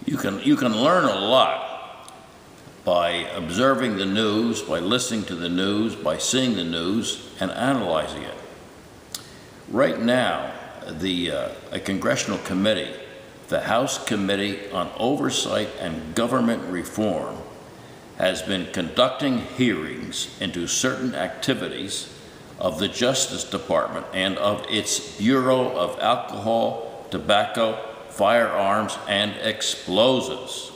You can learn a lot by observing the news, by listening to the news, by seeing the news and analyzing it. Right now, a congressional committee, the House Committee on Oversight and Government Reform, has been conducting hearings into certain activities of the Justice Department and of its Bureau of Alcohol, Tobacco, Firearms, and Explosives.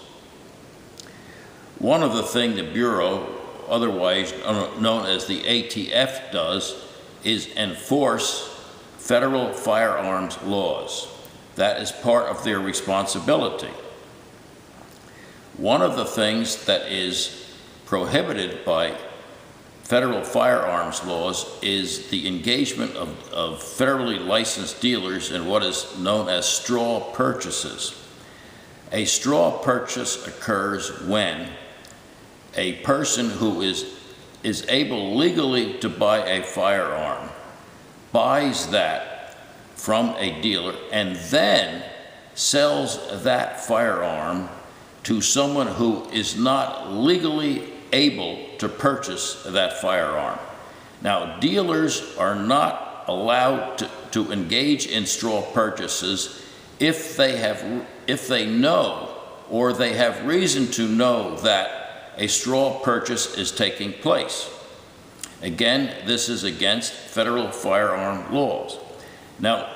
One of the things the Bureau, otherwise known as the ATF, does is enforce federal firearms laws. That is part of their responsibility. One of the things that is prohibited by federal firearms laws is the engagement of federally licensed dealers in what is known as straw purchases. A straw purchase occurs when a person who is able legally to buy a firearm buys that from a dealer and then sells that firearm to someone who is not legally able to purchase that firearm. Now, dealers are not allowed to engage in straw purchases if they know or they have reason to know that a straw purchase is taking place. Again, this is against federal firearm laws. Now,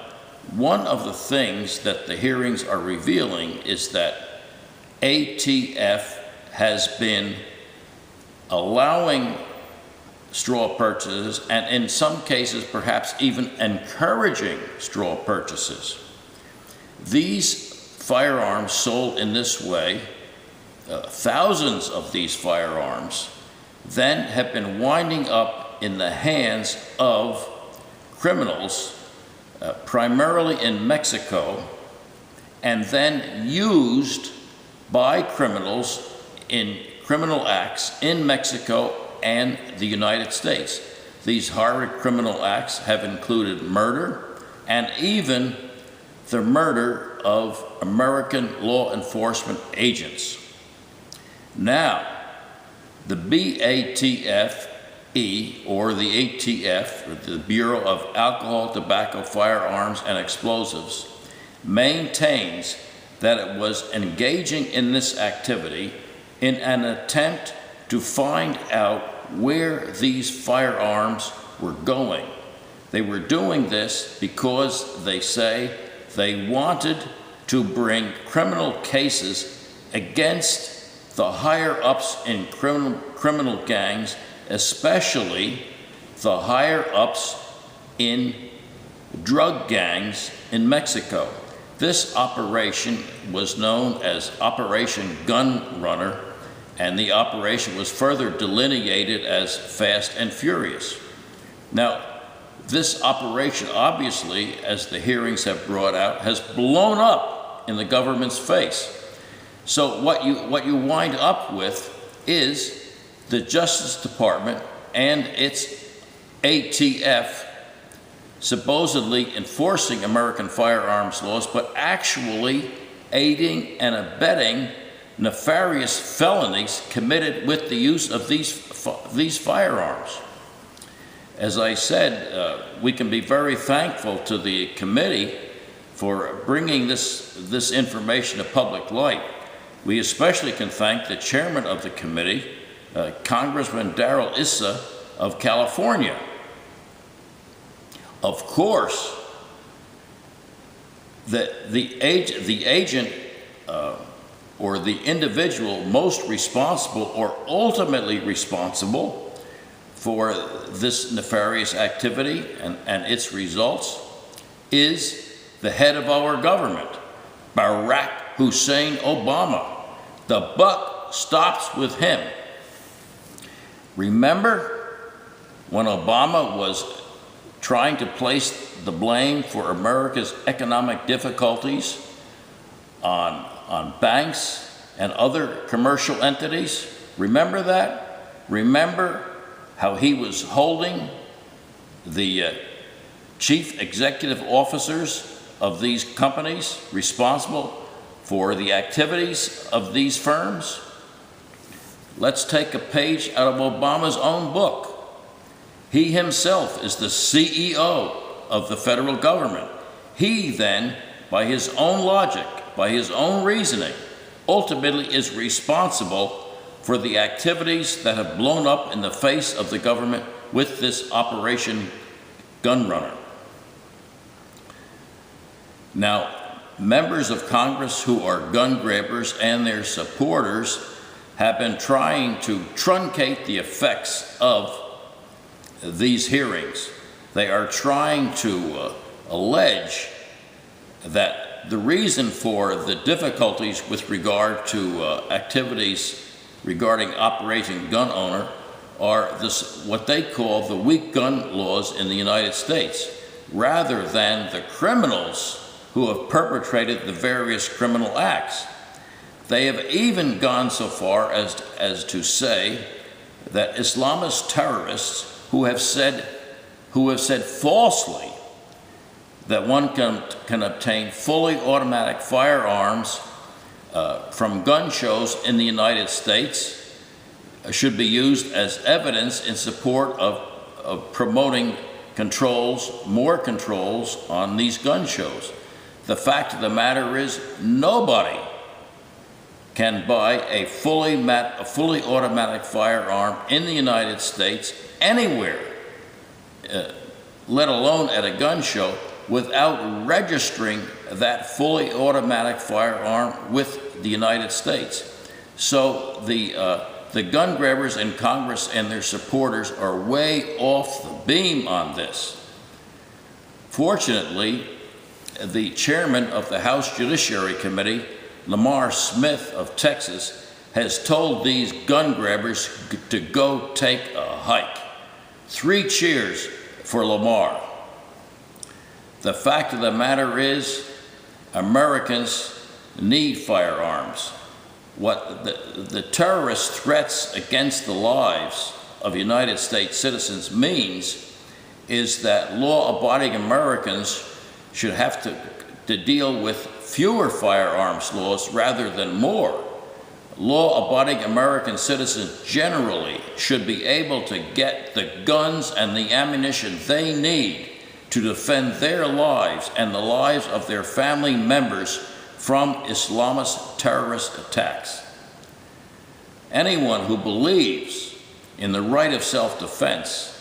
one of the things that the hearings are revealing is that ATF has been allowing straw purchases and in some cases perhaps even encouraging straw purchases. These firearms sold in this way, thousands of these firearms, then have been winding up in the hands of criminals, primarily in Mexico, and then used by criminals in criminal acts in Mexico and the United States. These horrid criminal acts have included murder and even the murder of American law enforcement agents. Now, the BATFE, or the ATF, or the Bureau of Alcohol, Tobacco, Firearms, and Explosives, maintains that it was engaging in this activity in an attempt to find out where these firearms were going. They were doing this because they say they wanted to bring criminal cases against the higher-ups in criminal gangs, especially the higher-ups in drug gangs in Mexico. This operation was known as Operation Gunrunner, and the operation was further delineated as Fast and Furious. Now, this operation, obviously, as the hearings have brought out, has blown up in the government's face. So what you wind up with is the Justice Department and its ATF supposedly enforcing American firearms laws, but actually aiding and abetting nefarious felonies committed with the use of these firearms. As I said, we can be very thankful to the committee for bringing this information to public light. We especially can thank the chairman of the committee, Congressman Darrell Issa of California. Of course, the agent or the individual most responsible or ultimately responsible for this nefarious activity and its results is the head of our government, Barack Hussein Obama. The buck stops with him. Remember when Obama was trying to place the blame for America's economic difficulties on banks and other commercial entities? Remember that? Remember how he was holding the chief executive officers of these companies responsible for the activities of these firms? Let's take a page out of Obama's own book. He himself is the CEO of the federal government. He then, by his own logic, by his own reasoning, ultimately is responsible for the activities that have blown up in the face of the government with this Operation Gunrunner. Now, members of Congress who are gun grabbers and their supporters have been trying to truncate the effects of these hearings. They are trying to allege that the reason for the difficulties with regard to activities regarding Operation Gun Owner are what they call the weak gun laws in the United States, rather than the criminals who have perpetrated the various criminal acts. They have even gone so far as to say that Islamist terrorists who have said falsely that one can obtain fully automatic firearms from gun shows in the United States should be used as evidence in support of promoting more controls on these gun shows. The fact of the matter is, nobody can buy a fully automatic firearm in the United States anywhere, let alone at a gun show, without registering that fully automatic firearm with the United States. So the gun grabbers in Congress and their supporters are way off the beam on this. Fortunately, the chairman of the House Judiciary Committee, Lamar Smith of Texas, has told these gun grabbers to go take a hike. 3 cheers for Lamar. The fact of the matter is, Americans need firearms. What the terrorist threats against the lives of United States citizens means is that law-abiding Americans should have to deal with fewer firearms laws rather than more. Law-abiding American citizens generally should be able to get the guns and the ammunition they need to defend their lives and the lives of their family members from Islamist terrorist attacks. Anyone who believes in the right of self-defense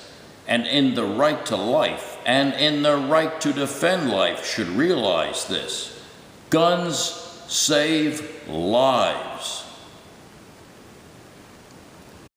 and in the right to life and in the right to defend life should realize this. Guns save lives.